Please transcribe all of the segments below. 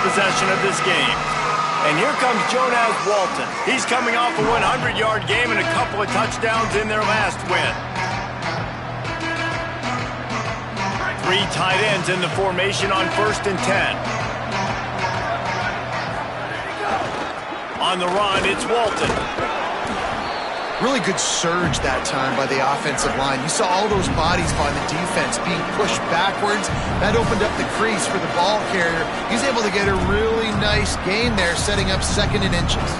possession of this game. And here comes Jonas Walton. He's coming off a 100-yard game and a couple of touchdowns in their last win. 3 tight ends in the formation on 1st and 10. On the run, it's Walton. Really good surge that time by the offensive line. You saw all those bodies by the defense being pushed backwards. That opened up the crease for the ball carrier. He's able to get a really nice gain there, setting up 2nd and inches.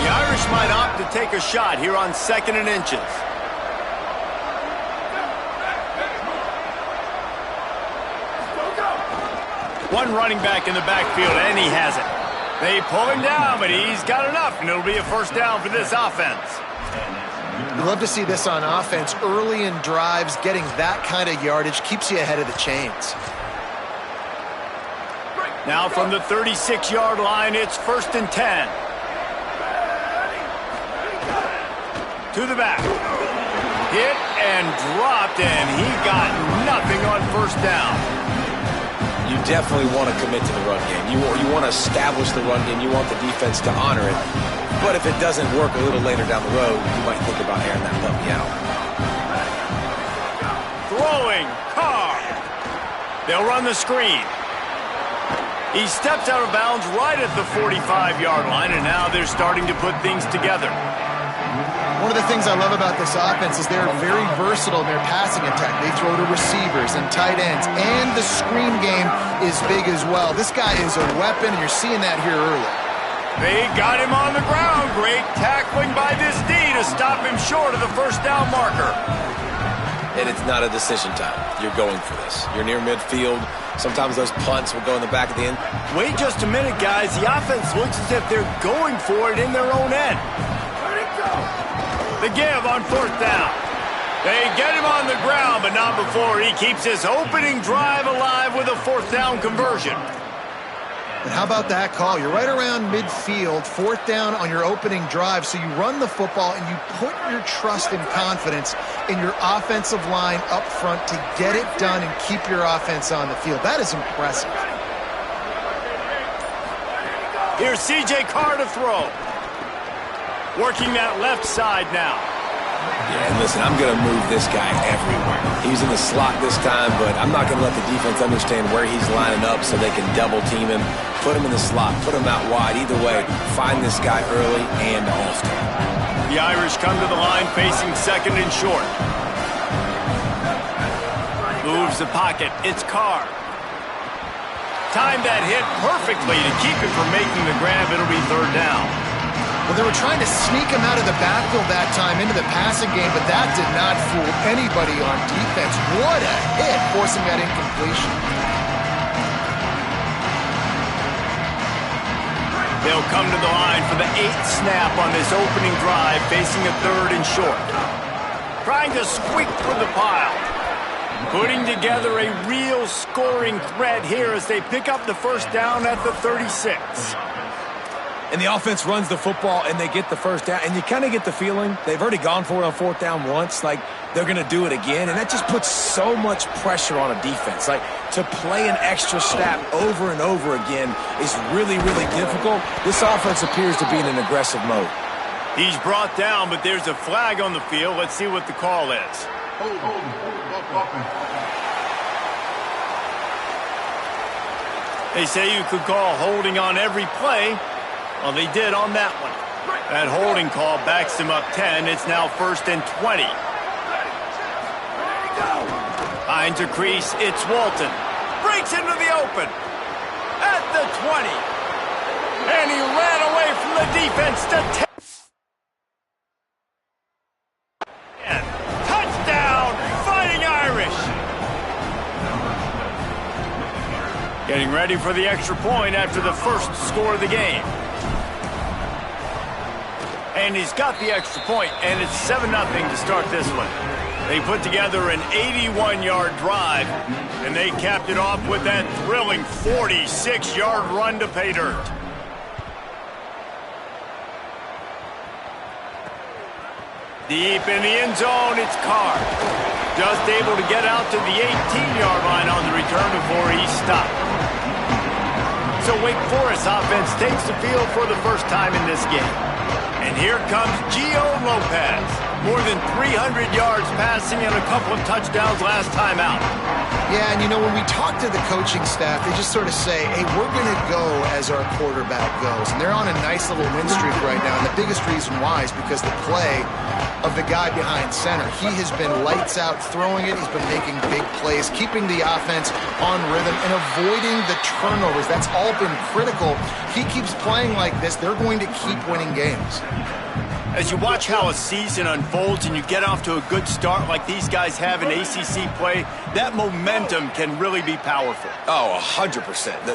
The Irish might opt to take a shot here on 2nd and inches. One running back in the backfield, and he has it. They pull him down, but he's got enough, and it'll be a 1st down for this offense. You love to see this on offense. Early in drives, getting that kind of yardage keeps you ahead of the chains. Now from the 36-yard line, it's 1st and 10. To the back. Hit and dropped, and he got nothing on 1st down. You definitely want to commit to the run game. You want to establish the run game. You want the defense to honor it. But if it doesn't work a little later down the road, you might think about airing that puppy out. Throwing, Carr. They'll run the screen. He steps out of bounds right at the 45-yard line, and now they're starting to put things together. One of the things I love about this offense is they're very versatile in their passing attack. They throw to receivers and tight ends, and the screen game is big as well. This guy is a weapon, and you're seeing that here early. They got him on the ground. Great tackling by this D to stop him short of the 1st down marker. And it's not a decision time. You're going for this. You're near midfield. Sometimes those punts will go in the back of the end. Wait just a minute, guys. The offense looks as if they're going for it in their own end. The give on 4th down. They get him on the ground, but not before he keeps his opening drive alive with a 4th down conversion. And how about that call? You're right around midfield, 4th down on your opening drive, so you run the football and you put your trust and confidence in your offensive line up front to get it done and keep your offense on the field. That is impressive. Here's C.J. Carr to throw. Working that left side now. Yeah, and listen, I'm going to move this guy everywhere. He's in the slot this time, but I'm not going to let the defense understand where he's lining up so they can double team him, put him in the slot, put him out wide. Either way, find this guy early and often. The Irish come to the line facing 2nd and short. Moves the pocket. It's Carr. Timed that hit perfectly to keep him from making the grab. It'll be 3rd down. Well, they were trying to sneak him out of the backfield that time into the passing game, but that did not fool anybody on defense. What a hit, forcing that incompletion. They'll come to the line for the 8th snap on this opening drive, facing a 3rd and short. Trying to squeak through the pile. Putting together a real scoring threat here as they pick up the 1st down at the 36. And the offense runs the football, and they get the 1st down. And you kind of get the feeling they've already gone for it on 4th down once. Like, they're going to do it again. And that just puts so much pressure on a defense. Like, to play an extra snap over and over again is really, really difficult. This offense appears to be in an aggressive mode. He's brought down, but there's a flag on the field. Let's see what the call is. They say you could call holding on every play. Well, they did on that one. That holding call backs him up 10. It's now 1st and 20. Finds a crease. It's Walton. Breaks into the open. At the 20. And he ran away from the defense to 10. Touchdown, Fighting Irish. Getting ready for the extra point after the 1st score of the game. And he's got the extra point, and it's 7-0 to start this one. They put together an 81-yard drive, and they capped it off with that thrilling 46-yard run to pay dirt. Deep in the end zone, it's Carr. Just able to get out to the 18-yard line on the return before he's stopped. So Wake Forest offense takes the field for the first time in this game. And here comes Gio Lopez. More than 300 yards passing and a couple of touchdowns last time out. Yeah, and you know, when we talk to the coaching staff, they just sort of say, hey, we're going to go as our quarterback goes. And they're on a nice little win streak right now. And the biggest reason why is because the play of the guy behind center. He has been lights out throwing it. He's been making big plays, keeping the offense on rhythm and avoiding the turnovers. That's all been critical. He keeps playing like this, they're going to keep winning games. As you watch how a season unfolds and you get off to a good start like these guys have in ACC play, that momentum can really be powerful. Oh, 100%.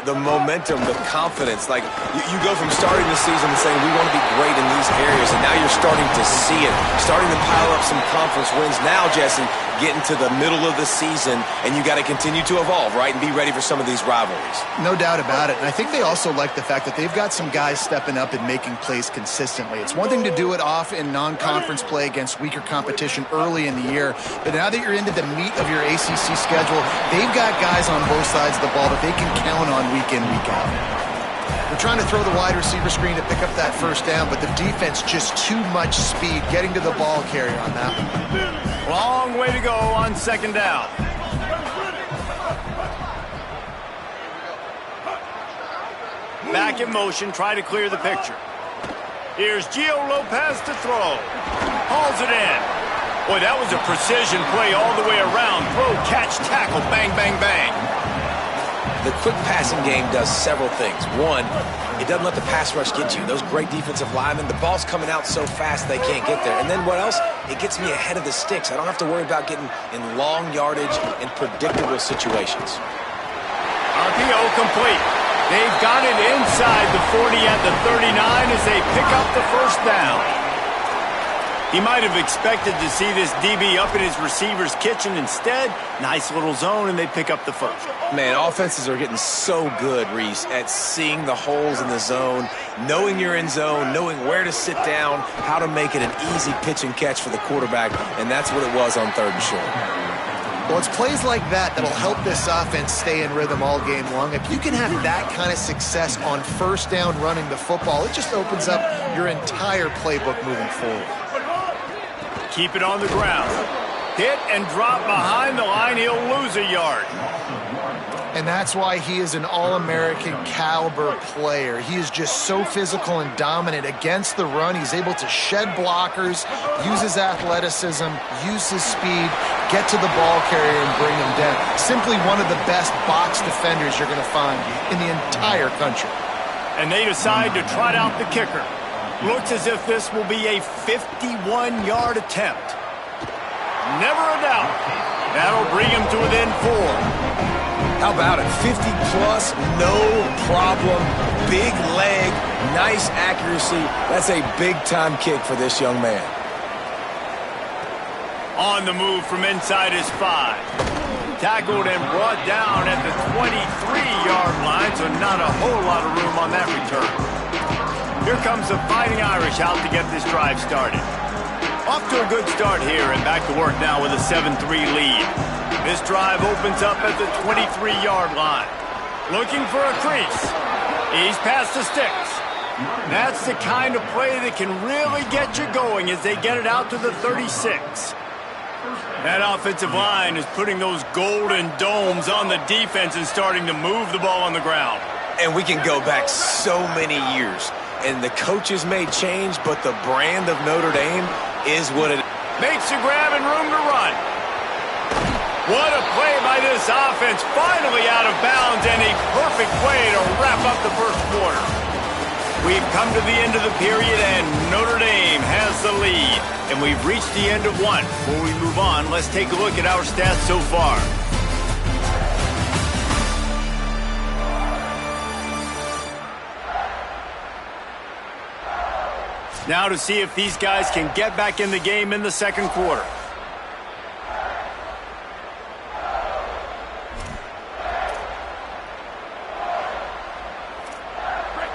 The momentum, the confidence. Like, you go from starting the season and saying, we want to be great in these areas, and now you're starting to see it, starting to pile up some conference wins. Now, Jesse, getting to the middle of the season, and you got to continue to evolve, right, and be ready for some of these rivalries. No doubt about it. And I think they also like the fact that they've got some guys stepping up and making plays consistently. It's one thing to do it off in non-conference play against weaker competition early in the year, but now that you're into the meat of your ACC schedule, they've got guys on both sides of the ball that they can count on week in, week out. They're trying to throw the wide receiver screen to pick up that first down, but the defense just too much speed getting to the ball carrier on that one. Long way to go on second down. Back in motion, try to clear the picture. Here's Gio Lopez to throw. Hauls it in. Boy, that was a precision play all the way around. Throw, catch, tackle, bang, bang, bang. The quick passing game does several things. One, it doesn't let the pass rush get you. Those great defensive linemen, the ball's coming out so fast they can't get there. And then what else? It gets me ahead of the sticks. I don't have to worry about getting in long yardage and predictable situations. RPO complete. They've got it inside the 40 at the 39 as they pick up the first down. He might have expected to see this DB up in his receiver's kitchen. Instead, nice little zone, and they pick up the first. Man, offenses are getting so good, Reese, at seeing the holes in the zone, knowing you're in zone, knowing where to sit down, how to make it an easy pitch and catch for the quarterback, and that's what it was on third and short. Well, it's plays like that that'll help this offense stay in rhythm all game long. If you can have that kind of success on first down running the football, it just opens up your entire playbook moving forward. Keep it on the ground. Hit and drop behind the line. He'll lose a yard. And that's why he is an All-American caliber player. He is just so physical and dominant against the run. He's able to shed blockers, use his athleticism, use his speed, get to the ball carrier and bring him down. Simply one of the best box defenders you're going to find in the entire country. And they decide to trot out the kicker. Looks as if this will be a 51-yard attempt. Never a doubt. That'll bring him to within 4. How about it? 50-plus, no problem. Big leg, nice accuracy. That's a big-time kick for this young man. On the move from inside his 5. Tackled and brought down at the 23-yard line, so not a whole lot of room on that return. Here comes the Fighting Irish out to get this drive started. Off to a good start here and back to work now with a 7-3 lead. This drive opens up at the 23-yard line. Looking for a crease. He's past the sticks. That's the kind of play that can really get you going as they get it out to the 36. That offensive line is putting those golden domes on the defense and starting to move the ball on the ground. And we can go back so many years. And the coaches may change, but the brand of Notre Dame is what it is. Makes a grab and room to run. What a play by this offense. Finally out of bounds and a perfect way to wrap up the first quarter. We've come to the end of the period and Notre Dame has the lead. And we've reached the end of one. Before we move on, let's take a look at our stats so far. Now to see if these guys can get back in the game in the second quarter.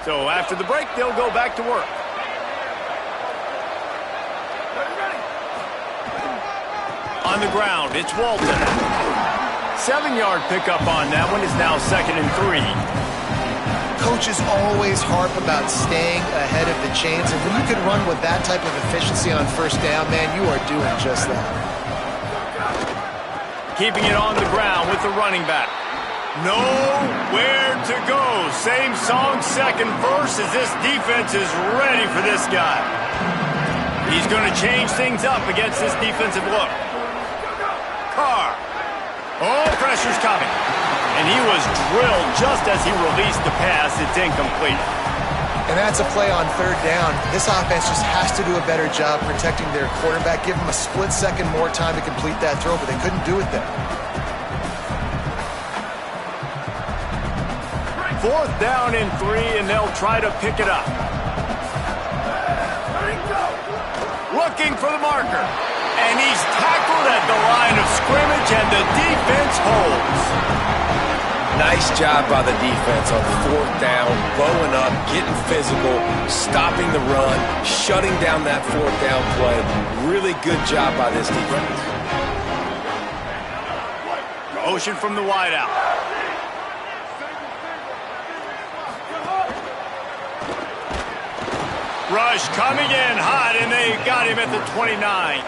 So after the break, they'll go back to work. On the ground, it's Walton. 7-yard pickup on that one is now 2nd and 3. coaches always harp about staying ahead of the chains, and when you can run with that type of efficiency on first down, man, you are doing just that. Keeping it on the ground with the running back. Nowhere to go. Same song, second verse, as this defense is ready for this guy. He's going to change things up against this defensive look. Carr. Oh, pressure's coming. And he was drilled just as he released the pass. It's incomplete. And that's a play on third down. This offense just has to do a better job protecting their quarterback. Give him a split second more time to complete that throw, but they couldn't do it there. Fourth down and 3, and they'll try to pick it up. Looking for the marker. And he's tackled at the line of scrimmage, and the defense holds. Nice job by the defense on fourth down, bowing up, getting physical, stopping the run, shutting down that fourth down play. Really good job by this defense. Motion from the wideout. Rush coming in hot, and they got him at the 29.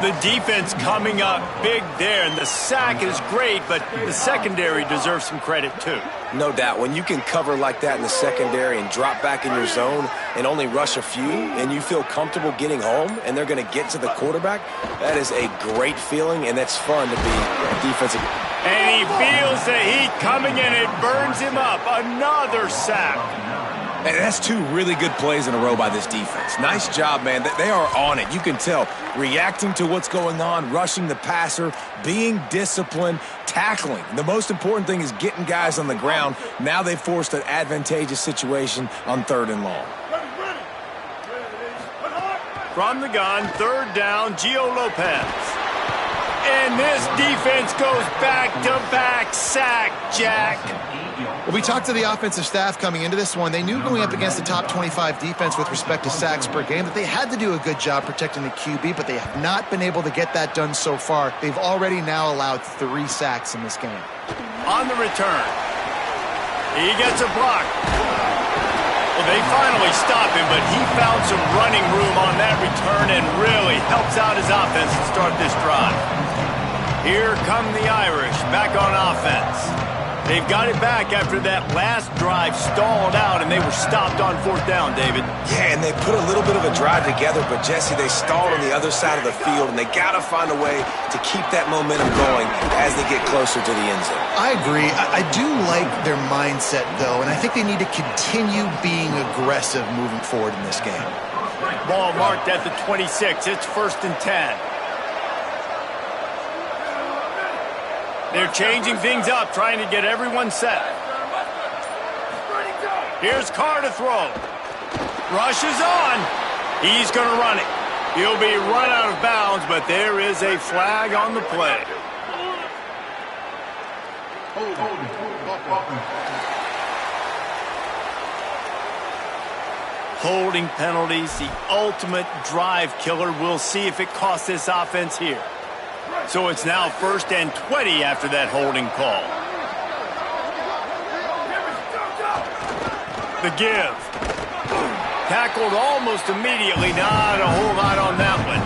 The defense coming up big there, and the sack is great, but the secondary deserves some credit too. No doubt. When you can cover like that in the secondary and drop back in your zone and only rush a few, and you feel comfortable getting home, and they're going to get to the quarterback, that is a great feeling, and that's fun to be a defensive. And he feels the heat coming, and it burns him up. Another sack. And that's 2 really good plays in a row by this defense. Nice job, man. They are on it. You can tell. Reacting to what's going on, rushing the passer, being disciplined, tackling. The most important thing is getting guys on the ground. Now they forced an advantageous situation on 3rd and long. From the gun, 3rd down, Gio Lopez. And this defense goes back-to-back sack, Jack. Well, we talked to the offensive staff coming into this one. They knew going up against the top 25 defense with respect to sacks per game that they had to do a good job protecting the QB, but they have not been able to get that done so far. They've already now allowed 3 sacks in this game. On the return, he gets a block. Well, they finally stop him, but he found some running room on that return and really helps out his offense to start this drive. Here come the Irish back on offense. They've got it back after that last drive stalled out, and they were stopped on 4th down, David. Yeah, and they put a little bit of a drive together, but, Jesse, they stalled on the other side of the field, and they got to find a way to keep that momentum going as they get closer to the end zone. I agree. I do like their mindset, though, and I think they need to continue being aggressive moving forward in this game. Ball marked at the 26. It's 1st and 10. They're changing things up, trying to get everyone set. Here's Carr to throw. Rush is on. He's going to run it. He'll be run out of bounds, but there is a flag on the play. Holding penalties, the ultimate drive killer. We'll see if it costs this offense here. So it's now 1st and 20 after that holding call. The give. Tackled almost immediately. Not a whole lot on that one.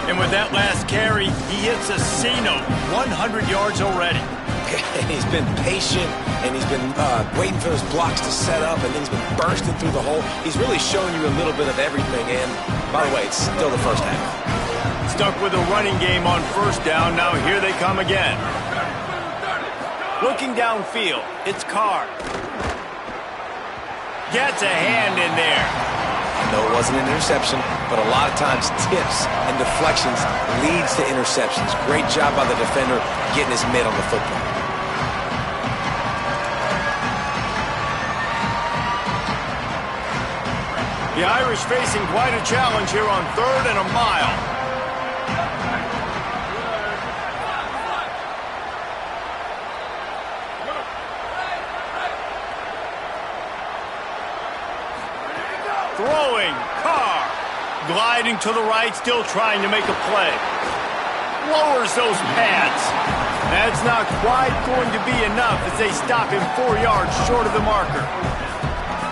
And with that last carry, he hits a C-note. 100 yards already. And he's been patient, and he's been waiting for his blocks to set up, and then he's been bursting through the hole. He's really showing you a little bit of everything. And, by the way, it's still the first half. Stuck with a running game on 1st down. Now here they come again. Looking downfield, it's Carr. Gets a hand in there. I know it wasn't an interception, but a lot of times tips and deflections leads to interceptions. Great job by the defender getting his mitt on the football. The Irish facing quite a challenge here on 3rd and a mile. Throwing, Carr. Gliding to the right, still trying to make a play. Lowers those pads. That's not quite going to be enough as they stop him 4 yards short of the marker.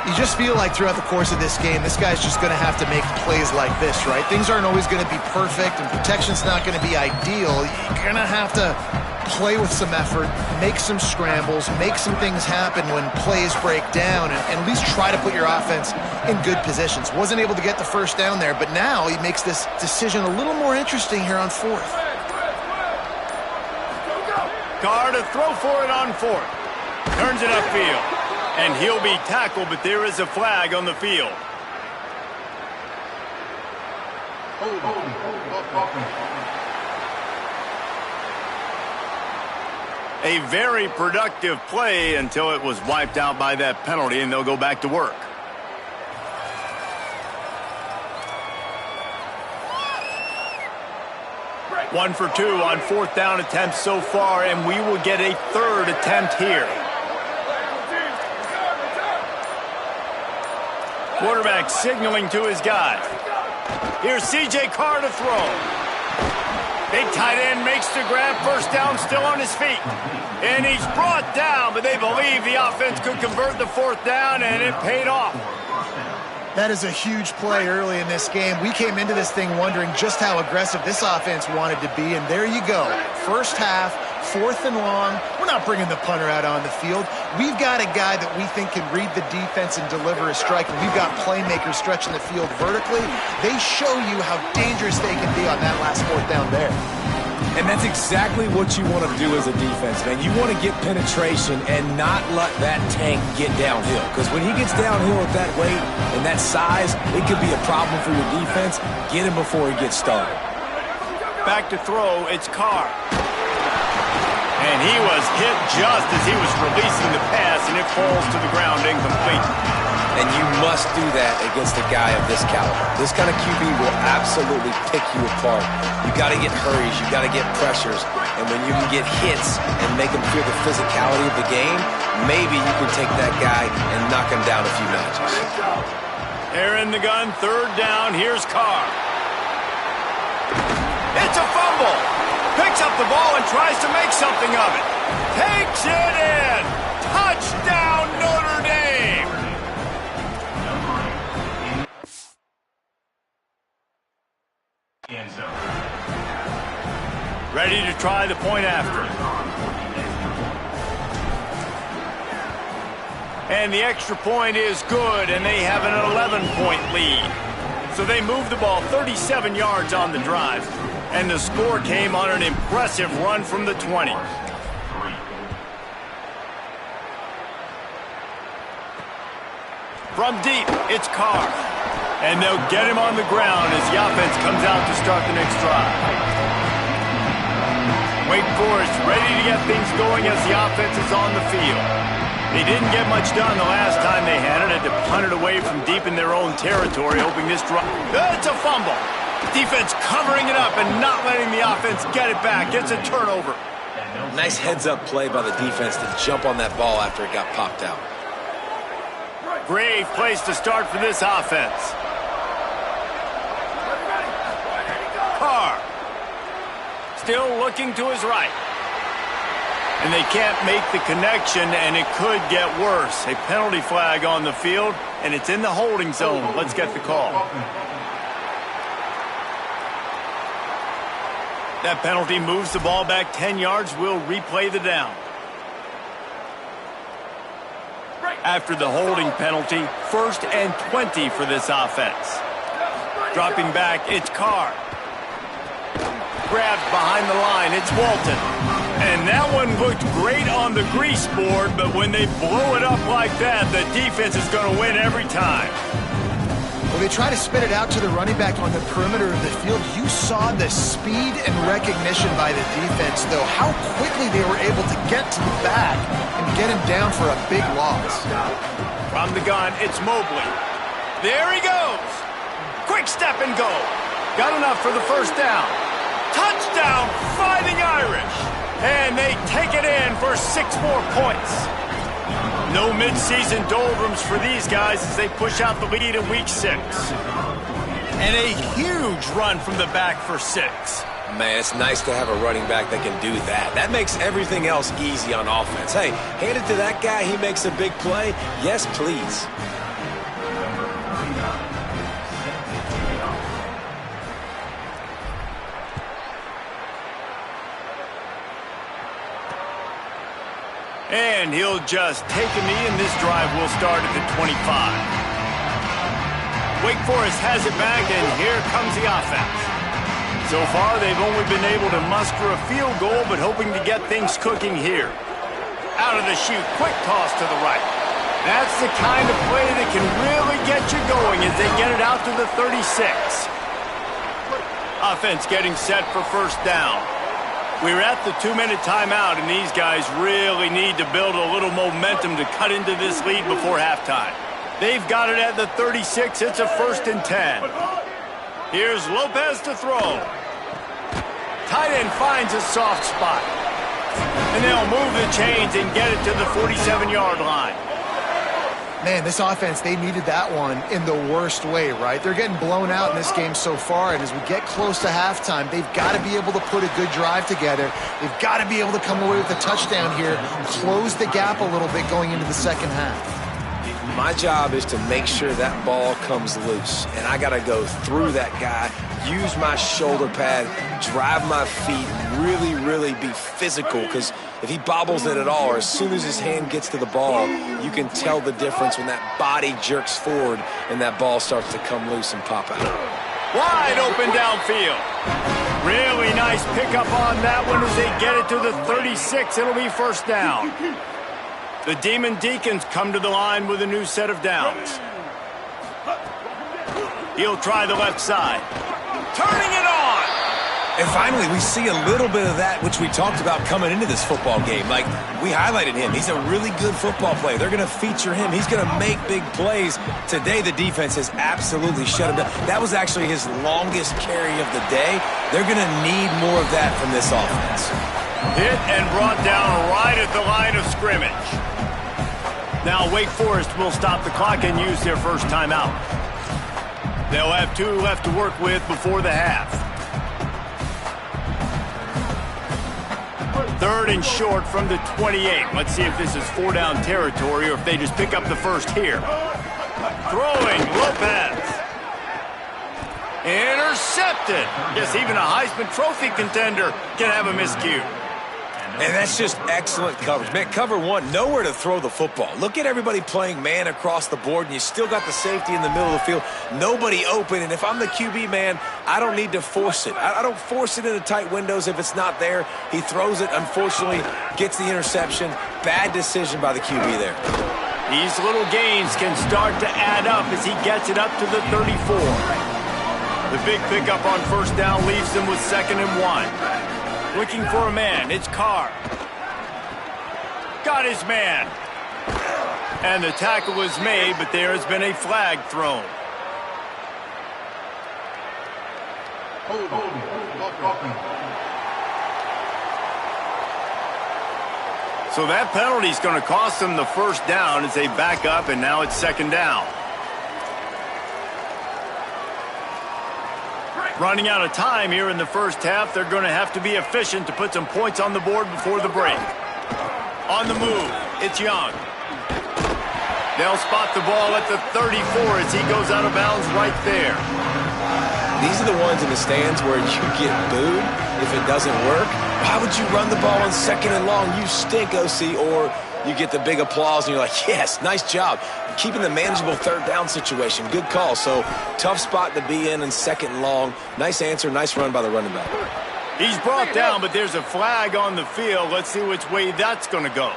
You just feel like throughout the course of this game, this guy's just going to have to make plays like this, right? Things aren't always going to be perfect, and protection's not going to be ideal. You're going to have to play with some effort, make some scrambles, make some things happen when plays break down, and at least try to put your offense in good positions. Wasn't able to get the first down there, but now he makes this decision a little more interesting here on fourth. Carr to throw for it on fourth. Turns it upfield. And he'll be tackled, but there is a flag on the field. A very productive play until it was wiped out by that penalty, and they'll go back to work. One for two on fourth down attempts so far, and we will get a third attempt here. Quarterback signaling to his guys. Here's C.J. Carr to throw. Big tight end makes the grab, first down, still on his feet. And he's brought down, but they believe the offense could convert the fourth down, and it paid off. That is a huge play early in this game. We came into this thing wondering just how aggressive this offense wanted to be, and there you go. First half, fourth and long. We're not bringing the punter out on the field. We've got a guy that we think can read the defense and deliver a strike, and we've got playmakers stretching the field vertically. They show you how dangerous they can be on that last fourth down there. And that's exactly what you want to do as a defense, man. You want to get penetration and not let that tank get downhill. Because when he gets downhill at that weight and that size, it could be a problem for your defense. Get him before he gets started. Back to throw, it's Carr. And he was hit just as he was releasing the pass, and it falls to the ground incomplete. And you must do that against a guy of this caliber. This kind of QB will absolutely pick you apart. You got to get hurries, you got to get pressures, and when you can get hits and make them feel the physicality of the game, maybe you can take that guy and knock him down a few notches. They're in the gun, third down, here's Carr. It's a fumble. Picks up the ball and tries to make something of it. Takes it in. Touchdown, Notre Dame. Ready to try the point after. And the extra point is good, and they have an 11-point lead. So they move the ball 37 yards on the drive, and the score came on an impressive run from the 20. From deep, it's Carr. And they'll get him on the ground as the offense comes out to start the next drive. Wake Forest ready to get things going as the offense is on the field. They didn't get much done the last time they had it. Had to punt it away from deep in their own territory, hoping this drive. It's a fumble. Defense covering it up and not letting the offense get it back. Gets a turnover. Nice heads-up play by the defense to jump on that ball after it got popped out. Great place to start for this offense. Carr. Still looking to his right. And they can't make the connection, and it could get worse. A penalty flag on the field, and it's in the holding zone. Let's get the call. That penalty moves the ball back 10 yards. We'll replay the down. After the holding penalty, 1st and 20 for this offense. Dropping back, it's Carr. Grabbed behind the line, it's Walton. And that one looked great on the grease board, but when they blow it up like that, the defense is going to win every time. Well, they try to spit it out to the running back on the perimeter of the field. You saw the speed and recognition by the defense, though, how quickly they were able to get to the back and get him down for a big loss. From the gun, it's Mobley. There he goes. Quick step and go. Got enough for the first down. Touchdown, Fighting Irish. And they take it in for 6 more points. No mid-season doldrums for these guys as they push out the lead in Week 6. And a huge run from the back for 6. Man, it's nice to have a running back that can do that. That makes everything else easy on offense. Hey, hand it to that guy. He makes a big play. Yes, please. And he'll just take a knee, and this drive will start at the 25. Wake Forest has it back, and here comes the offense. So far, they've only been able to muster a field goal, but hoping to get things cooking here. Out of the chute, quick toss to the right. That's the kind of play that can really get you going as they get it out to the 36. Offense getting set for first down. We're at the 2-minute timeout, and these guys really need to build a little momentum to cut into this lead before halftime. They've got it at the 36. It's a 1st and 10. Here's Lopez to throw. Tight end finds a soft spot. And they'll move the chains and get it to the 47-yard line. Man, this offense, they needed that one in the worst way, right? They're getting blown out in this game so far, and as we get close to halftime, they've got to be able to put a good drive together. They've got to be able to come away with a touchdown here, close the gap a little bit going into the second half. My job is to make sure that ball comes loose, and I got to go through that guy, use my shoulder pad, drive my feet, really be physical, because if he bobbles it at all, or as soon as his hand gets to the ball, you can tell the difference when that body jerks forward and that ball starts to come loose and pop out. Wide open downfield. Really nice pickup on that one as they get it to the 36. It'll be first down. The Demon Deacons come to the line with a new set of downs. He'll try the left side. Turning it on. And finally, we see a little bit of that which we talked about coming into this football game. Like, we highlighted him. He's a really good football player. They're going to feature him. He's going to make big plays. Today, the defense has absolutely shut him down. That was actually his longest carry of the day. They're going to need more of that from this offense. Hit and brought down right at the line of scrimmage. Now Wake Forest will stop the clock and use their first timeout. They'll have 2 left to work with before the half. 3rd and short from the 28. Let's see if this is 4-down territory or if they just pick up the first here. Throwing, Lopez. Intercepted. Guess even a Heisman Trophy contender can have a miscue. And that's just excellent coverage. Man, cover one, nowhere to throw the football. Look at everybody playing man across the board, and you still got the safety in the middle of the field. Nobody open, and if I'm the QB, man, I don't need to force it. I don't force it into tight windows if it's not there. He throws it, unfortunately, gets the interception. Bad decision by the QB there. These little gains can start to add up as he gets it up to the 34. The big pickup on first down leaves them with 2nd and 1. Looking for a man. It's Carr. Got his man. And the tackle was made, but there has been a flag thrown. So that penalty is going to cost them the first down as they back up, and now it's 2nd down. Running out of time here in the first half. They're going to have to be efficient to put some points on the board before the break. On the move, it's Young. They'll spot the ball at the 34 as he goes out of bounds right there. These are the ones in the stands where you get booed if it doesn't work. Why would you run the ball on 2nd and long? You stink, OC. Or you get the big applause and you're like, yes, nice job. Keeping the manageable 3rd down situation. Good call. So tough spot to be in 2nd and long. Nice answer, nice run by the running back. He's brought down, but there's a flag on the field. Let's see which way that's going to go.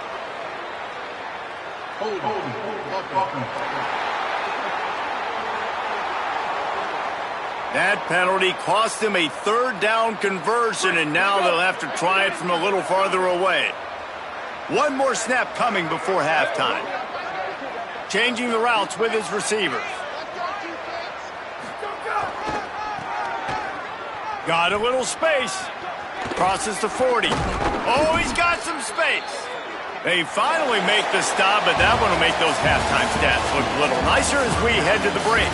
That penalty cost them a 3rd down conversion, and now they'll have to try it from a little farther away. One more snap coming before halftime. Changing the routes with his receivers. Got a little space. Crosses to 40. Oh, he's got some space. They finally make the stop, but that one will make those halftime stats look a little nicer as we head to the break.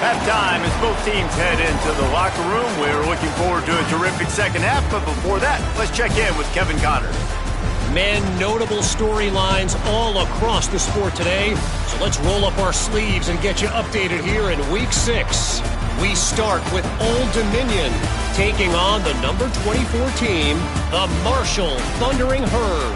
Halftime as both teams head into the locker room. We're looking forward to a terrific second half, but before that, let's check in with Kevin Connor. Men, notable storylines all across the sport today. So let's roll up our sleeves and get you updated here in Week 6. We start with Old Dominion taking on the number 24 team, the Marshall Thundering Herd.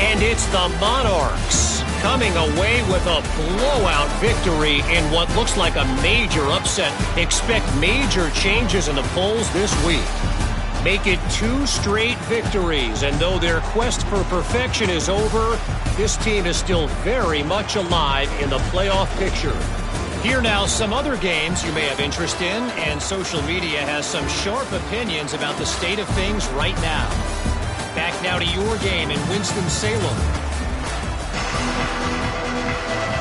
And it's the Monarchs coming away with a blowout victory in what looks like a major upset. Expect major changes in the polls this week. Make it 2 straight victories, and though their quest for perfection is over, this team is still very much alive in the playoff picture. Here now, some other games you may have interest in, and social media has some sharp opinions about the state of things right now. Back now to your game in Winston-Salem.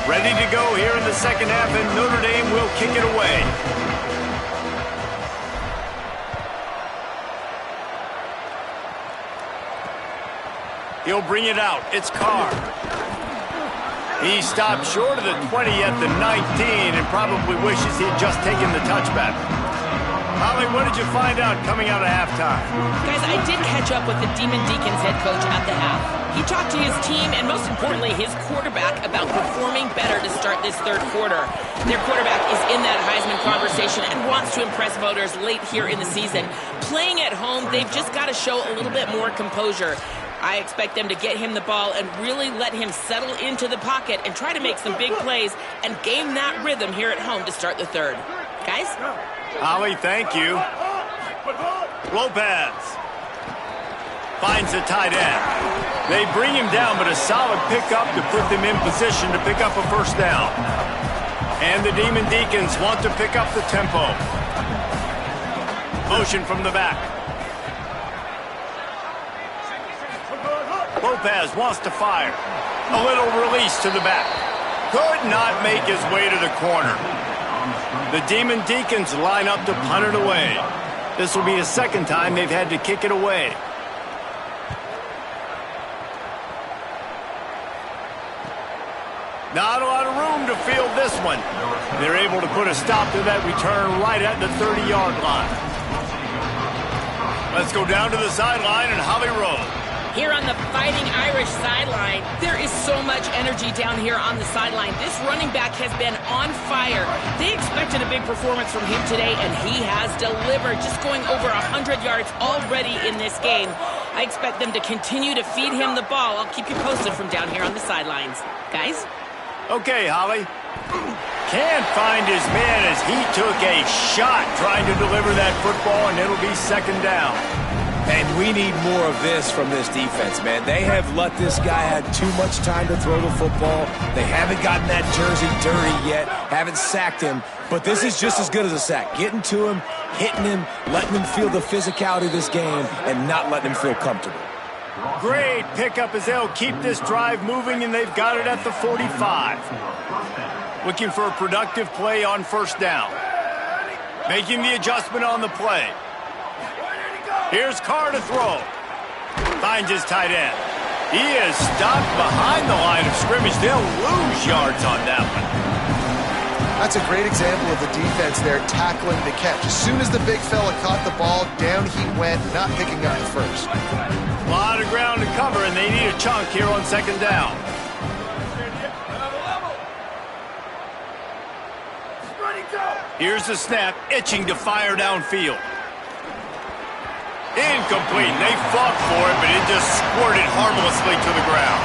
Ready to go here in the second half, and Notre Dame will kick it away. He'll bring it out. It's Carr. He stopped short of the 20 at the 19 and probably wishes he'd just taken the touchback. Holly, what did you find out coming out of halftime? Guys, I did catch up with the Demon Deacons head coach at the half. He talked to his team and, most importantly, his quarterback about performing better to start this third quarter. Their quarterback is in that Heisman conversation and wants to impress voters late here in the season. Playing at home, they've just got to show a little bit more composure. I expect them to get him the ball and really let him settle into the pocket and try to make some big plays and gain that rhythm here at home to start the third. Guys? Holly, thank you. Lopez finds the tight end. They bring him down, but a solid pickup to put them in position to pick up a first down. And the Demon Deacons want to pick up the tempo. Motion from the back. Lopez wants to fire. A little release to the back. Could not make his way to the corner. The Demon Deacons line up to punt it away. This will be the second time they've had to kick it away. Not a lot of room to field this one. They're able to put a stop to that return right at the 30-yard line. Let's go down to the sideline and Holly Rowe. Here on the Fighting Irish sideline, there is so much energy down here on the sideline. This running back has been on fire. They expected a big performance from him today, and he has delivered, just going over 100 yards already in this game. I expect them to continue to feed him the ball. I'll keep you posted from down here on the sidelines. Guys? Okay, Holly. Can't find his man as he took a shot trying to deliver that football, and it'll be second down. And we need more of this from this defense, man. They have let this guy have too much time to throw the football. They haven't gotten that jersey dirty yet, haven't sacked him. But this is just as good as a sack. Getting to him, hitting him, letting him feel the physicality of this game, and not letting him feel comfortable. Great pickup as they'll keep this drive moving, and they've got it at the 45. Looking for a productive play on first down. Making the adjustment on the play. Here's Carr to throw. Finds his tight end. He is stopped behind the line of scrimmage. They'll lose yards on that one. That's a great example of the defense there tackling the catch. As soon as the big fella caught the ball, down he went, not picking up the first. A lot of ground to cover, and they need a chunk here on second down. Here's the snap, itching to fire downfield. Incomplete. They fought for it, but it just squirted harmlessly to the ground.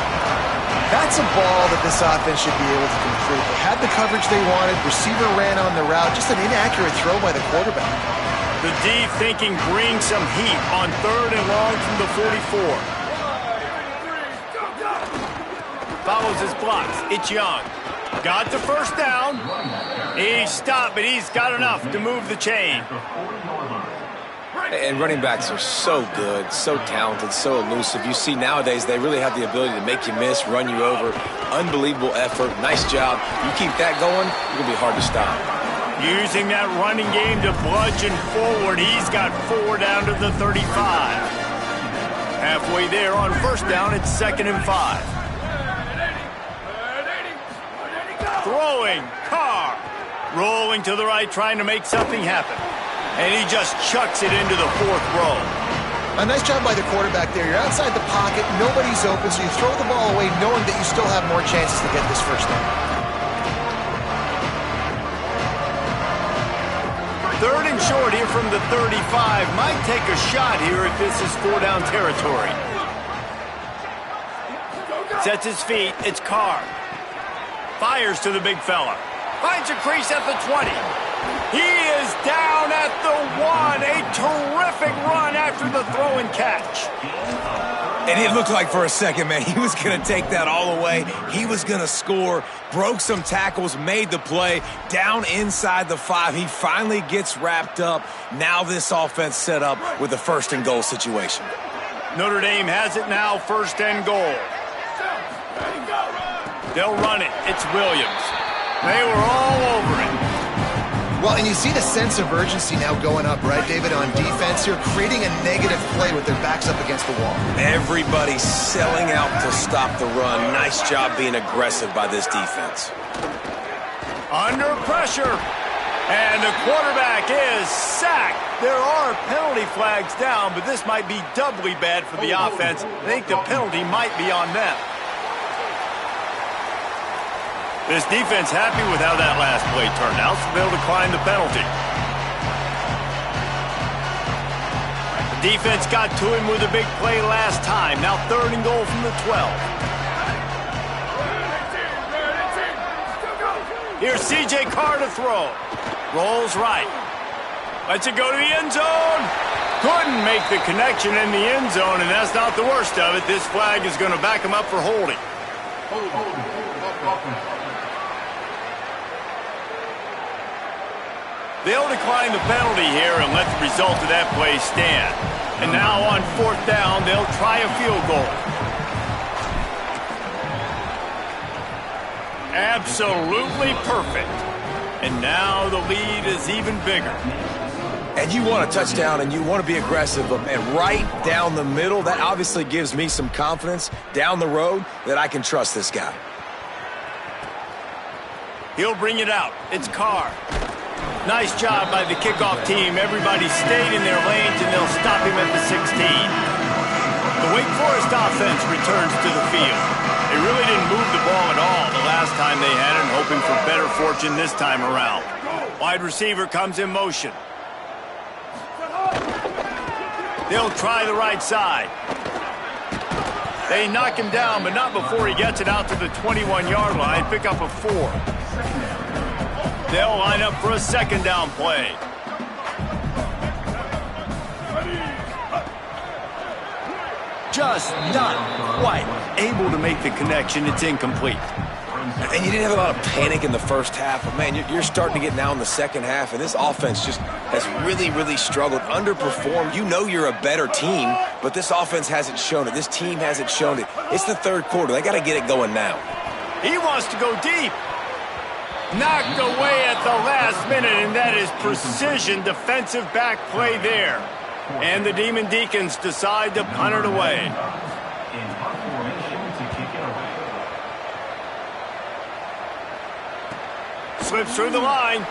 That's a ball that this offense should be able to complete. They had the coverage they wanted. Receiver ran on the route. Just an inaccurate throw by the quarterback. The D thinking bring some heat on third and long from the 44. Follows his blocks. It's Young. Got the first down. He stopped, but he's got enough to move the chain. And running backs are so good, so talented, so elusive. You see nowadays they really have the ability to make you miss, run you over. Unbelievable effort. Nice job. You keep that going, it's going to be hard to stop. Using that running game to bludgeon forward. He's got 4 down to the 35. Halfway there on first down, it's 2nd and 5. Throwing, Carr. Rolling to the right, trying to make something happen. And he just chucks it into the 4th row. A nice job by the quarterback there. You're outside the pocket, nobody's open, so you throw the ball away knowing that you still have more chances to get this first down. 3rd and short here from the 35. Might take a shot here if this is 4-down territory. Sets his feet. It's Carr. Fires to the big fella. Finds a crease at the 20. He is down at the 1. A terrific run after the throw and catch. And it looked like for a second, man, he was going to take that all away. He was going to score, broke some tackles, made the play, down inside the 5. He finally gets wrapped up. Now this offense set up with a 1st and goal situation. Notre Dame has it now, 1st and goal. They'll run it. It's Williams. They were all over it. Well, and you see the sense of urgency now going up, right, David, on defense here, creating a negative play with their backs up against the wall. Everybody's selling out to stop the run. Nice job being aggressive by this defense. Under pressure. And the quarterback is sacked. There are penalty flags down, but this might be doubly bad for the offense. I think the penalty might be on them. This defense happy with how that last play turned out, so they'll decline the penalty. The defense got to him with a big play last time. Now 3rd and goal from the 12. Here's C.J. Carr to throw. Rolls right. Lets it go to the end zone. Couldn't make the connection in the end zone, and that's not the worst of it. This flag is going to back him up for holding. They'll decline the penalty here and let the result of that play stand. And now on 4th down, they'll try a field goal. Absolutely perfect. And now the lead is even bigger. And you want a touchdown and you want to be aggressive, and right down the middle, that obviously gives me some confidence down the road that I can trust this guy. He'll bring it out. It's Carr. Nice job by the kickoff team. Everybody stayed in their lanes, and they'll stop him at the 16. The Wake Forest offense returns to the field. They really didn't move the ball at all the last time they had it, hoping for better fortune this time around. Wide receiver comes in motion. They'll try the right side. They knock him down, but not before he gets it out to the 21-yard line. Pick up a 4. They'll line up for a 2nd down play. Just not quite able to make the connection. It's incomplete. And you didn't have a lot of panic in the first half, but man, you're starting to get now in the second half, and this offense just has really, really struggled, underperformed. You know you're a better team, but this offense hasn't shown it. This team hasn't shown it. It's the 3rd quarter. They got to get it going now. He wants to go deep. Knocked away at the last minute, and that is precision defensive back play there. And the Demon Deacons decide to punt it away. Slips through the line.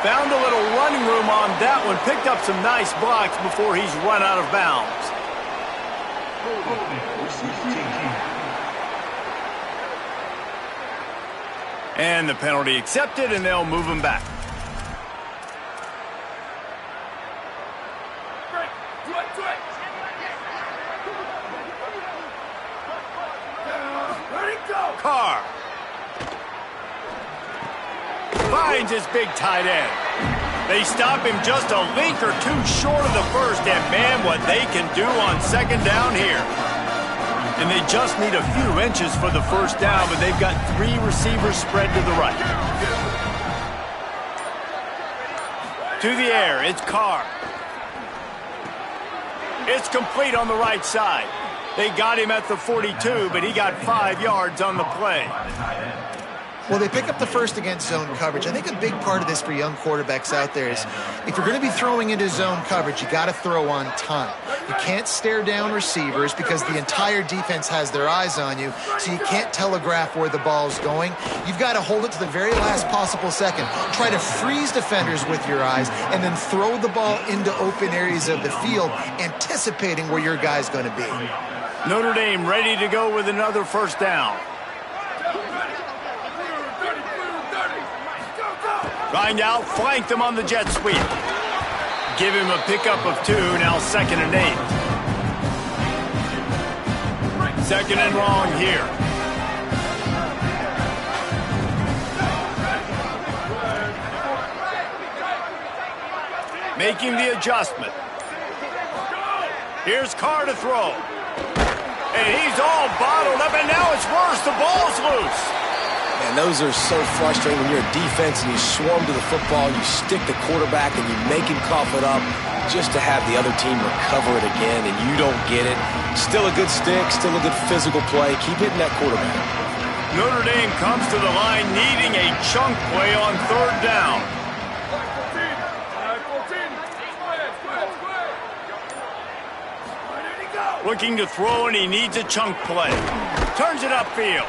Found a little running room on that one. Picked up some nice blocks before he's run out of bounds. And the penalty accepted, and they'll move him back. Carr finds his big tight end. They stop him just a link or two short of the first, and man, what they can do on 2nd down here. And they just need a few inches for the 1st down, but they've got 3 receivers spread to the right. To the air, it's Carr. It's complete on the right side. They got him at the 42, but he got 5 yards on the play. Well, they pick up the first against zone coverage. I think a big part of this for young quarterbacks out there is if you're going to be throwing into zone coverage, you got to throw on time. You can't stare down receivers because the entire defense has their eyes on you, so you can't telegraph where the ball's going. You've got to hold it to the very last possible second. Try to freeze defenders with your eyes and then throw the ball into open areas of the field, anticipating where your guy's going to be. Notre Dame ready to go with another first down. Trying to outflank them on the jet sweep. Give him a pickup of 2, now 2nd and 8. 2nd and long here. Making the adjustment. Here's Carr to throw. And he's all bottled up, and now it's worse. The ball's loose. And those are so frustrating when you're a defense and you swarm to the football, you stick the quarterback and you make him cough it up just to have the other team recover it again, and you don't get it. Still a good stick, still a good physical play. Keep hitting that quarterback. Notre Dame comes to the line needing a chunk play on 3rd down. Looking to throw, and he needs a chunk play. Turns it upfield.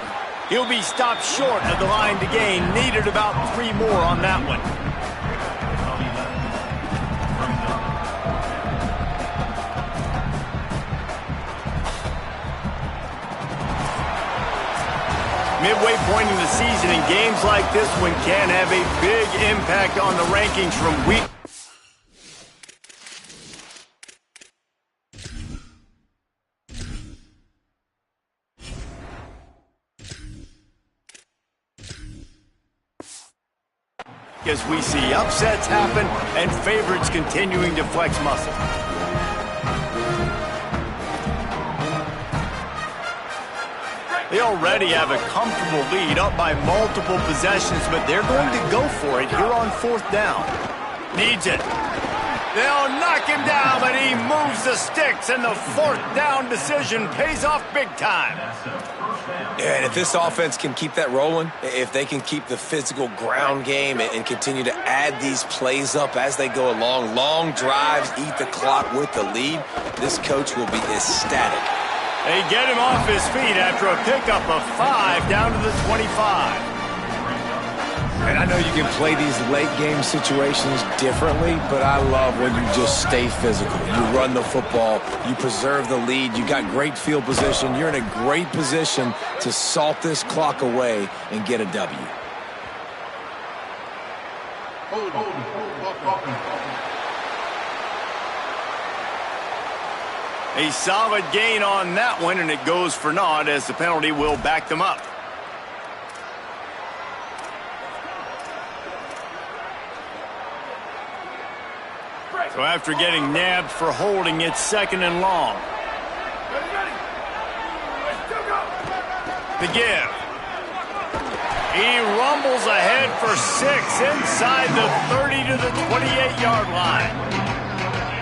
He'll be stopped short of the line to gain. Needed about 3 more on that one. Midway point in the season, and games like this one can have a big impact on the rankings from week. As we see upsets happen and favorites continuing to flex muscle. They already have a comfortable lead, up by multiple possessions, but they're going to go for it here on 4th down. Needs it. They'll knock him down, but he moves the sticks, and the 4th down decision pays off big time. Yeah, and if this offense can keep that rolling, if they can keep the physical ground game and continue to add these plays up as they go along, long drives, eat the clock with the lead, this coach will be ecstatic. They get him off his feet after a pickup of 5 down to the 25. And I know you can play these late game situations differently, but I love when you just stay physical. You run the football, you preserve the lead, you got great field position, you're in a great position to salt this clock away and get a W. A solid gain on that one, and it goes for naught as the penalty will back them up. So after getting nabbed for holding, it's 2nd and long. The give. He rumbles ahead for 6 inside the 30 to the 28-yard line.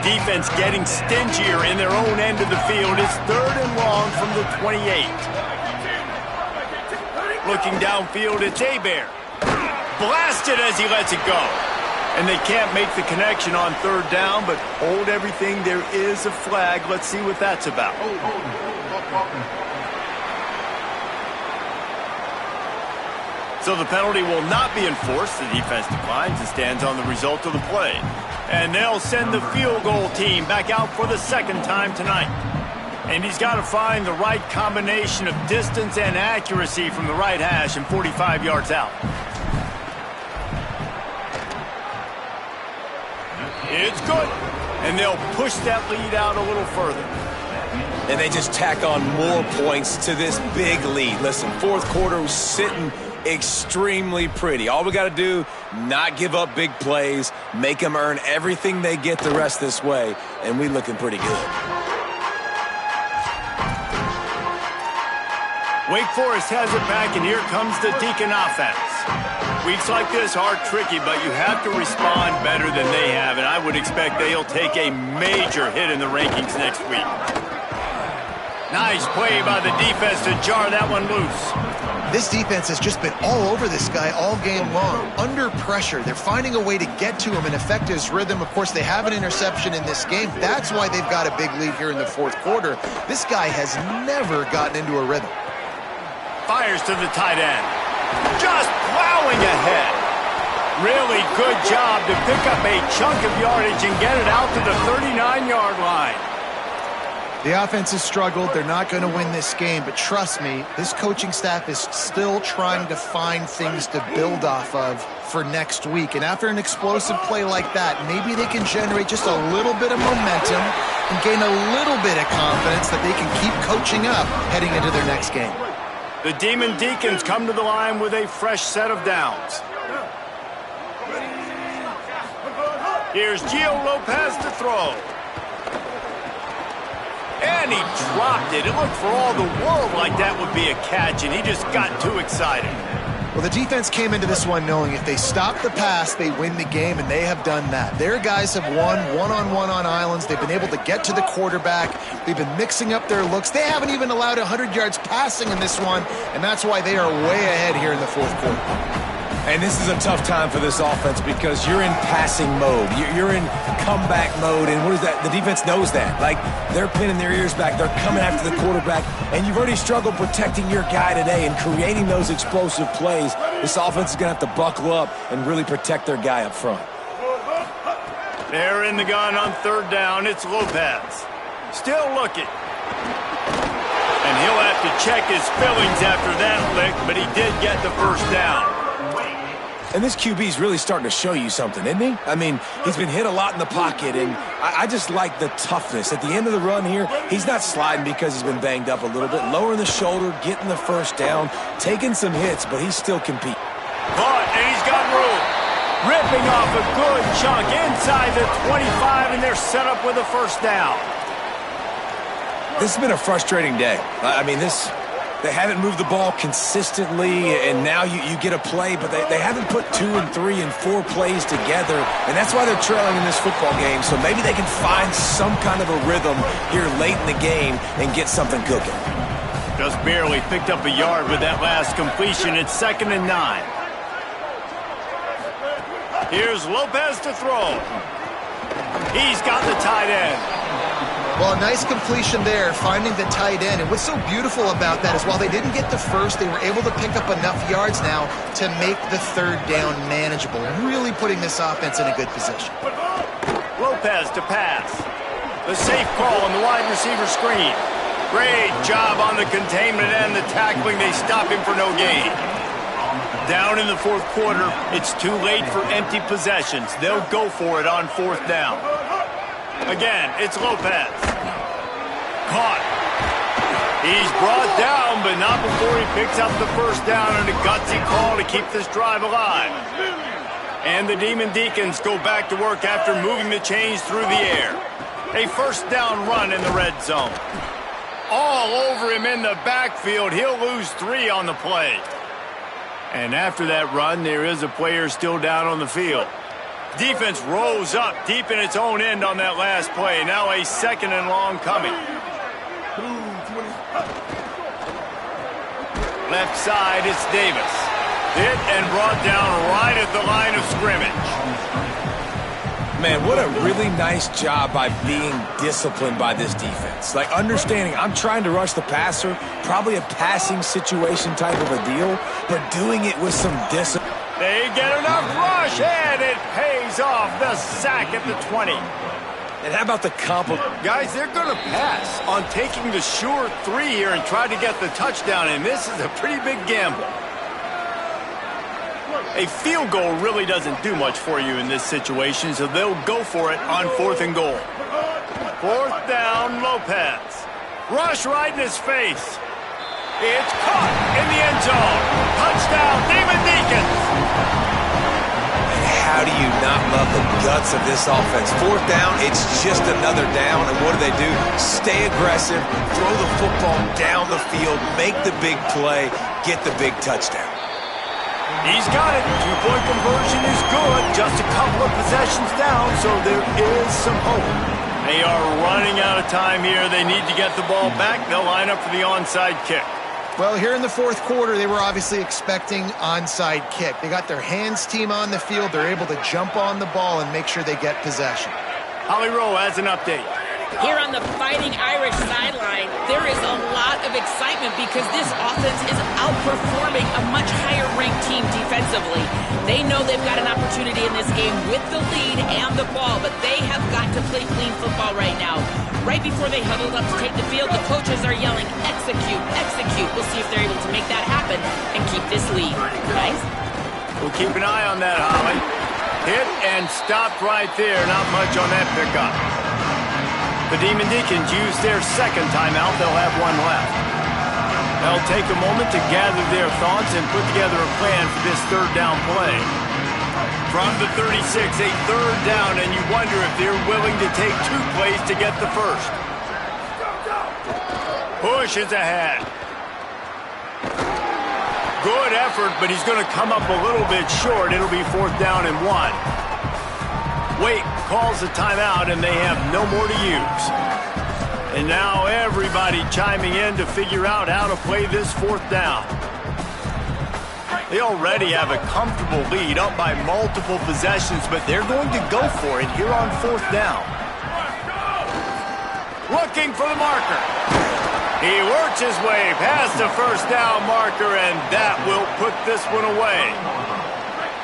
Defense getting stingier in their own end of the field. It's 3rd and long from the 28. Looking downfield, it's Hebert. Blasted as he lets it go. And they can't make the connection on 3rd down, but hold everything. There is a flag. Let's see what that's about. So the penalty will not be enforced. The defense declines and stands on the result of the play. And they'll send the field goal team back out for the 2nd time tonight. And he's got to find the right combination of distance and accuracy from the right hash and 45 yards out. It's good. And they'll push that lead out a little further. And they just tack on more points to this big lead. Listen, 4th quarter was sitting extremely pretty. All we got to do, not give up big plays, make them earn everything they get the rest this way, and we looking pretty good. Wake Forest has it back, and here comes the Deacon offense. Weeks like this are tricky, but you have to respond better than they have, and I would expect they'll take a major hit in the rankings next week. Nice play by the defense to jar that one loose. This defense has just been all over this guy all game long. Under pressure, they're finding a way to get to him and affect his rhythm. Of course, they have an interception in this game. That's why they've got a big lead here in the fourth quarter. This guy has never gotten into a rhythm. Fires to the tight end. Just plowing ahead. Really good job to pick up a chunk of yardage and get it out to the 39-yard line. The offense has struggled. They're not going to win this game, but trust me, this coaching staff is still trying to find things to build off of for next week. And after an explosive play like that, maybe they can generate just a little bit of momentum and gain a little bit of confidence that they can keep coaching up heading into their next game. The Demon Deacons come to the line with a fresh set of downs. Here's Gio Lopez to throw. And he dropped it. It looked for all the world like that would be a catch, and he just got too excited. Well, the defense came into this one knowing if they stop the pass, they win the game, and they have done that. Their guys have won one-on-one on islands. They've been able to get to the quarterback. They've been mixing up their looks. They haven't even allowed 100 yards passing in this one, and that's why they are way ahead here in the fourth quarter. And this is a tough time for this offense because you're in passing mode. You're in comeback mode, and what is that? The defense knows that. Like, they're pinning their ears back. They're coming after the quarterback, and you've already struggled protecting your guy today and creating those explosive plays. This offense is going to have to buckle up and really protect their guy up front. They're in the gun on third down. It's Lopez. Still looking. And he'll have to check his fillings after that lick, but he did get the first down. And this QB's really starting to show you something, isn't he? I mean, he's been hit a lot in the pocket, and I just like the toughness. At the end of the run here, he's not sliding because he's been banged up a little bit. Lowering the shoulder, getting the first down, taking some hits, but he's still competing. Caught, and he's got room. Ripping off a good chunk inside the 25, and they're set up with a first down. This has been a frustrating day. I mean, they haven't moved the ball consistently, and now you get a play, but they haven't put 2 and 3 and 4 plays together, and that's why they're trailing in this football game. So maybe they can find some kind of a rhythm here late in the game and get something cooking. Just barely picked up a yard with that last completion. It's 2nd and 9. Here's Lopez to throw. He's got the tight end. Well, a nice completion there, finding the tight end. And what's so beautiful about that is while they didn't get the first, they were able to pick up enough yards now to make the third down manageable, really putting this offense in a good position. Lopez to pass. The safe call on the wide receiver screen. Great job on the containment and the tackling. They stop him for no gain. Down in the fourth quarter, it's too late for empty possessions. They'll go for it on fourth down. Again, it's Lopez. Caught. He's brought down, but not before he picks up the first down and a gutsy call to keep this drive alive. And the Demon Deacons go back to work after moving the chains through the air. A first down run in the red zone. All over him in the backfield. He'll lose 3 on the play. And after that run, there is a player still down on the field. Defense rolls up deep in its own end on that last play. Now a 2nd and long coming. Left side, it's Davis. Hit and brought down right at the line of scrimmage. Man, what a really nice job by being disciplined by this defense. Like, understanding I'm trying to rush the passer, probably a passing situation type of a deal, but doing it with some discipline. They get enough rush, and it pays off. The sack at the 20. And how about the compliment? Guys, they're going to pass on taking the sure 3 here and try to get the touchdown, and this is a pretty big gamble. A field goal really doesn't do much for you in this situation, so they'll go for it on 4th and goal. 4th down, Lopez. Rush right in his face. It's caught in the end zone. Touchdown, Demon Deacons. How do you not love the guts of this offense? 4th down, it's just another down, and what do? Stay aggressive, throw the football down the field, make the big play, get the big touchdown. He's got it. 2-point conversion is good. Just a couple of possessions down, so there is some hope. They are running out of time here. They need to get the ball back. They'll line up for the onside kick. Well, here in the fourth quarter, they were obviously expecting onside kick. They got their hands team on the field. They're able to jump on the ball and make sure they get possession. Holly Rowe has an update. Here on the Fighting Irish sideline, there is a lot of excitement because this offense is outperforming a much higher-ranked team defensively. They know they've got an opportunity in this game with the lead and the ball, but they have got to play clean football right now. Right before they huddled up to take the field, the coaches are yelling, execute, execute. We'll see if they're able to make that happen and keep this lead. Guys? We'll keep an eye on that, Holly. Hit and stopped right there. Not much on that pickup. The Demon Deacons use their second timeout. They'll have one left. They'll take a moment to gather their thoughts and put together a plan for this third down play. From the 36, a third down, and you wonder if they're willing to take 2 plays to get the first. Push is ahead. Good effort, but he's going to come up a little bit short. It'll be 4th down and 1. Wait calls a timeout, and they have no more to use. And now everybody chiming in to figure out how to play this 4th down. They already have a comfortable lead, up by multiple possessions, but they're going to go for it here on 4th down. Looking for the marker. He works his way past the first down marker, and that will put this one away.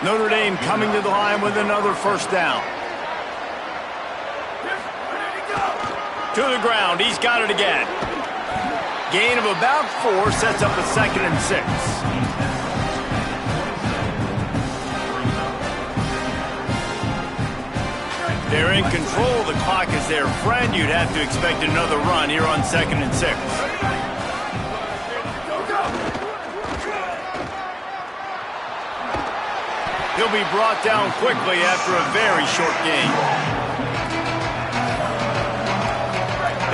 Notre Dame coming to the line with another first down. To the ground, he's got it again. Gain of about 4 sets up a 2nd and 6. They're in control. The clock is their friend. You'd have to expect another run here on 2nd and 6. He'll be brought down quickly after a very short gain.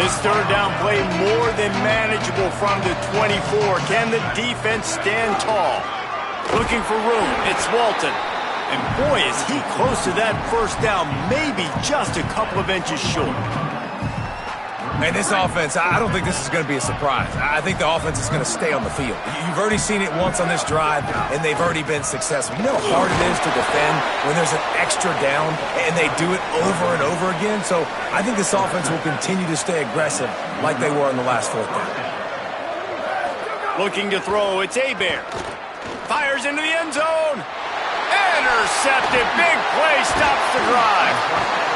This third down play more than manageable from the 24. Can the defense stand tall? Looking for room. It's Walton. And boy, is he close to that first down, maybe just a couple of inches short. And this offense, I don't think this is going to be a surprise. I think the offense is going to stay on the field. You've already seen it once on this drive, and they've already been successful. You know how hard it is to defend when there's an extra down, and they do it over and over again? So I think this offense will continue to stay aggressive like they were in the last 4th down. Looking to throw, it's Hebert. Fires into the end zone. Intercepted. Big play stops the drive.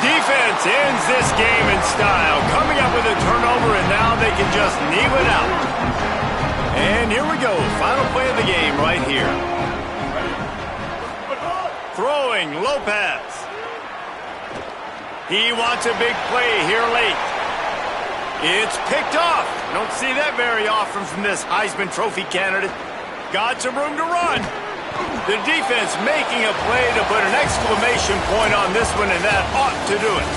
Defense ends this game in style. Coming up with a turnover, and now they can just kneel it out. And here we go. Final play of the game right here. Throwing, Lopez. He wants a big play here late. It's picked off. Don't see that very often from this Heisman Trophy candidate. Got some room to run. The defense making a play to put an exclamation point on this one, and that ought to do it.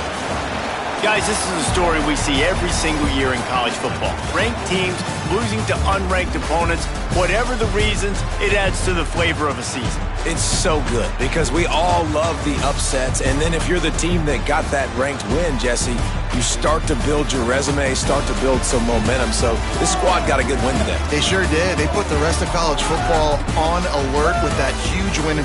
Guys, this is a story we see every single year in college football. Ranked teams losing to unranked opponents. Whatever the reasons, it adds to the flavor of a season. It's so good because we all love the upsets, and then if you're the team that got that ranked win, Jesse, you start to build your resume, start to build some momentum. So this squad got a good win today. They sure did. They put the rest of college football on alert with that huge win in